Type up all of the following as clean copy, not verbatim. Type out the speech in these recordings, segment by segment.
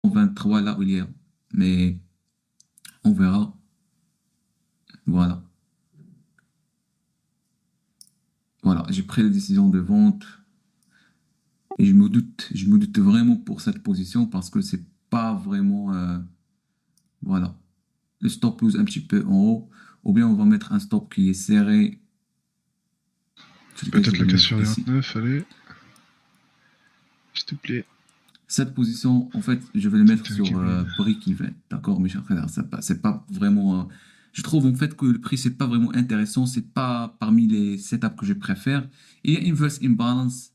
23 là où il y a. Mais on verra. Voilà. Voilà. J'ai pris la décision de vente et je me doute vraiment pour cette position parce que c'est pas vraiment, voilà. Le stop loose un petit peu en haut. Ou bien on va mettre un stop qui est serré sur lequel je Peut-être vais la le mettre cassure des ici. 29, allez. S'il te plaît. Cette position, en fait, je vais le mettre C'était un sur Kevin. break-even. D'accord, mes chers frères? C'est pas vraiment. Je trouve en fait que le prix, c'est pas vraiment intéressant. C'est pas parmi les setups que je préfère. Il y a inverse imbalance,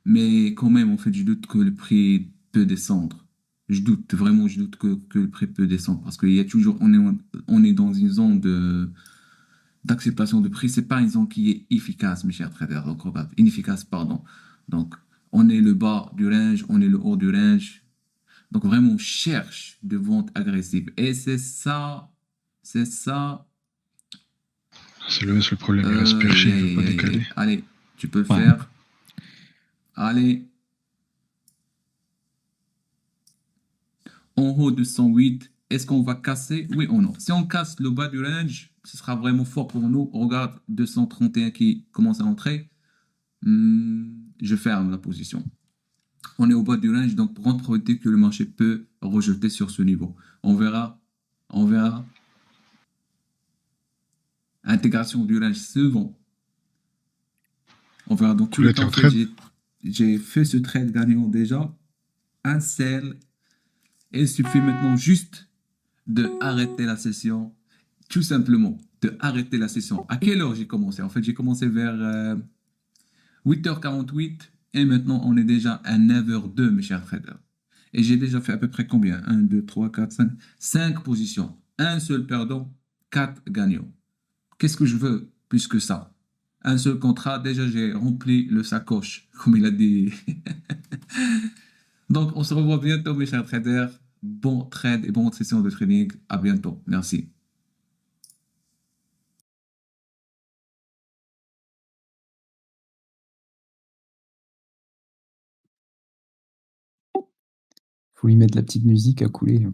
mais quand même, en fait, je doute que le prix peut descendre. Je doute, vraiment, je doute que le prix peut descendre parce qu'il y a toujours, on est dans une zone d'acceptation de prix. C'est pas une zone qui est efficace, mes chers traders. Donc, inefficace, pardon. Donc, on est le bas du range, on est le haut du range. Donc vraiment, on cherche de vente agressive. Et c'est ça. C'est le problème, il reste perché, il veut pas décaler. Allez, tu peux le Ouais. faire. Allez, en haut de 108, est-ce qu'on va casser? Oui ou non? Si on casse le bas du range, ce sera vraiment fort pour nous. Regarde 231 qui commence à entrer. Je ferme la position. On est au bas du range, donc grande probabilité que le marché peut rejeter sur ce niveau. On verra. On verra. Intégration du range suivant. On verra dans tous Tu l'as les cas. été En en fait, trade? j'ai fait ce trade gagnant déjà. Un sell. Et il suffit maintenant juste de arrêter la session. Tout simplement, de arrêter la session. À quelle heure j'ai commencé? En fait, j'ai commencé vers 8h48 et maintenant on est déjà à 9h02, mes chers traders. Et j'ai déjà fait à peu près combien? 1, 2, 3, 4, 5. 5 positions. Un seul perdant, 4 gagnants. Qu'est-ce que je veux plus que ça? Un seul contrat, déjà j'ai rempli le sacoche, comme il a dit. Donc, on se revoit bientôt, mes chers traders. Bon trade et bonne session de trading. À bientôt. Merci. Faut lui mettre la petite musique à couler.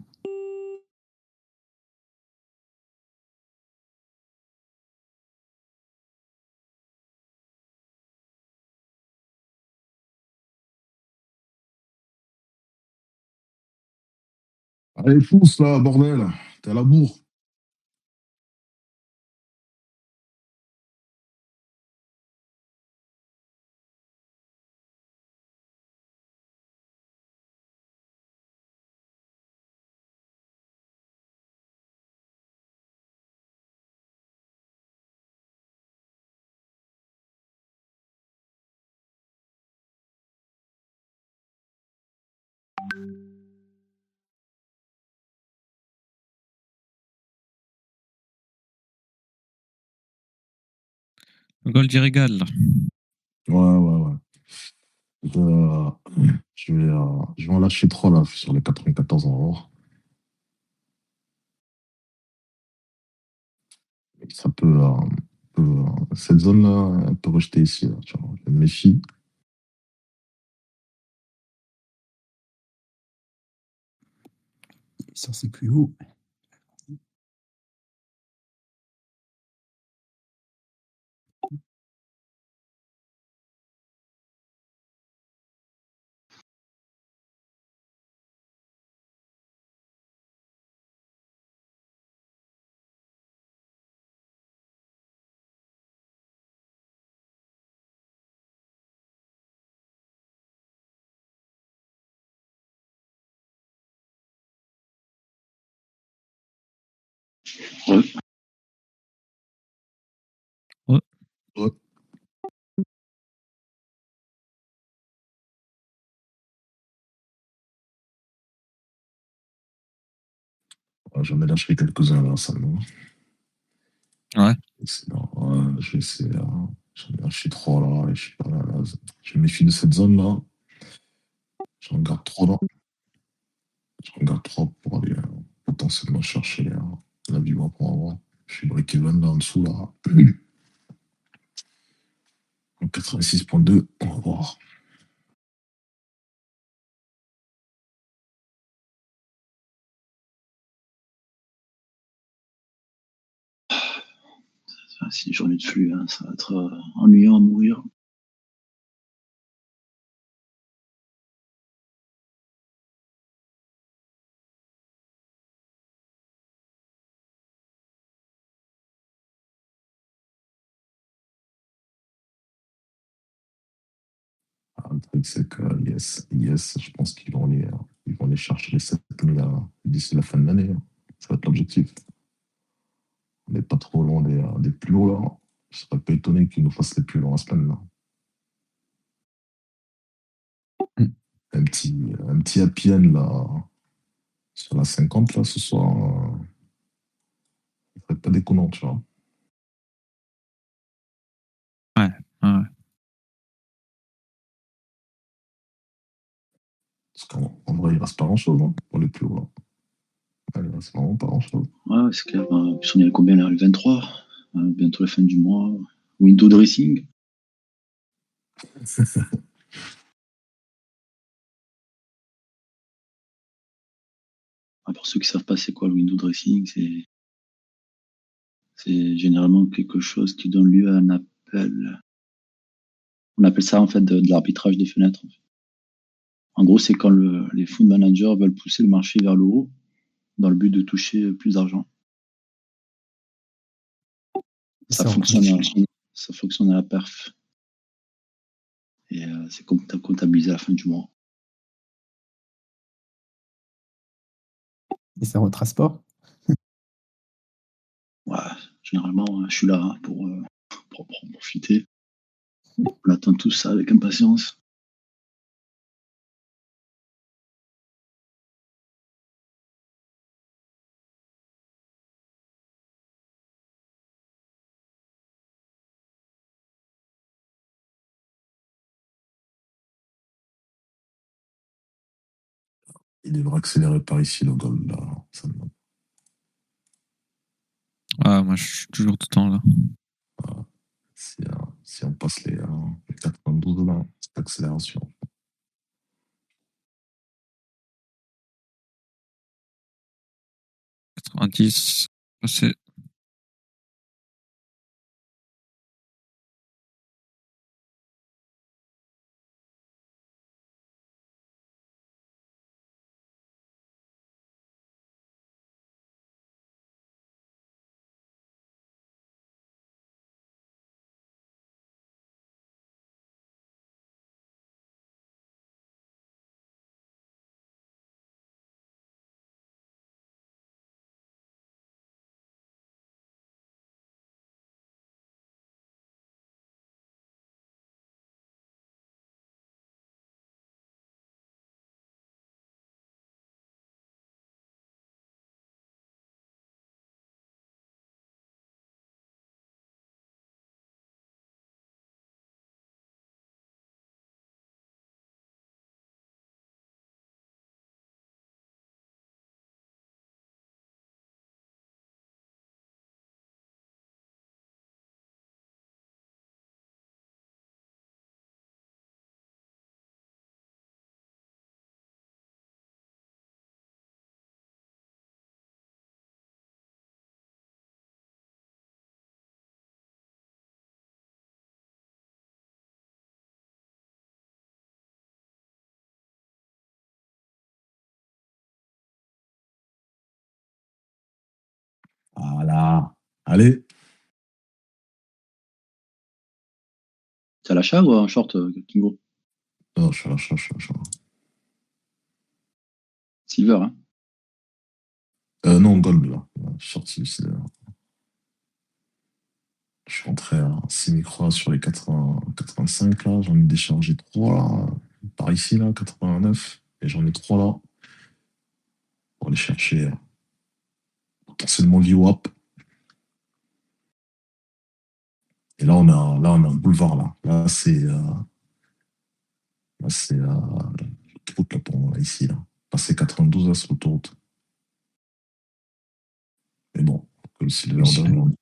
Allez, fonce là, bordel. T'es à la bourre. Gold Regal. Ouais, ouais, ouais. Euh, je vais en lâcher 3 là, sur les 94 en or. Ça cette zone-là, elle peut rejeter ici, là, tu vois. Je me méfie. Ça, c'est plus haut. Ouais. Ouais. Ouais, j'en ai lâché quelques-uns là, seulement. Ouais. Sinon, ouais, je vais essayer. J'en ai lâché 3 là, et je sais pas là, là. Je me méfie de cette zone-là. J'en garde 3 là. J'en garde 3 pour aller potentiellement chercher la victoire pour avoir. Je suis break-even là en dessous là. En 86,2, on va voir. C'est une journée de flux, hein, ça va être ennuyant à mourir. Le truc, c'est que yes, je pense ils vont aller chercher les 7000 d'ici la fin de l'année. Ça va être l'objectif. On n'est pas trop loin des plus hauts là. Je serais pas étonné qu'ils nous fassent les plus longs la semaine là. Un petit happy end là, sur la 50 là ce soir, ça serait pas déconnant, tu vois. Ouais. Parce qu'en vrai, il reste pas grand chose pour les plus hauts là. Ouais, il reste vraiment pas grand chose. Ouais, c'est clair. En plus, on est à combien là? Le 23, bientôt la fin du mois. Window dressing. Pour ceux qui savent pas c'est quoi le window dressing, c'est généralement quelque chose qui donne lieu à un appel. On appelle ça en fait de l'arbitrage de fenêtres. En gros, c'est quand les fund managers veulent pousser le marché vers le haut dans le but de toucher plus d'argent. Ça fonctionne à la perf. Et c'est comptabilisé à la fin du mois. Et ça retrace pas. Ouais, généralement, je suis là pour en profiter. On attend tout ça avec impatience. Il devrait accélérer par ici le gold là. Ça me- Ah, moi, je suis toujours tout le temps là. Voilà. Si on passe les 92 là, cette accélération. 90, passé. Voilà. Allez. T'es à l'achat ou en short, Kingo? Non, je suis là, je suis là. Silver, hein? Non, gold là. Je suis sorti ici là. Je suis rentré à 6 micros sur les 80, 85 là. J'en ai déchargé 3 là. Par ici là, 89. Et j'en ai 3 là. Pour aller chercher potentiellement VWAP. Et là, on a un boulevard là. Là, c'est l'autoroute là pour moi, là, ici là. Passer 92 là sur l'autoroute. Mais bon, comme si le leur donne.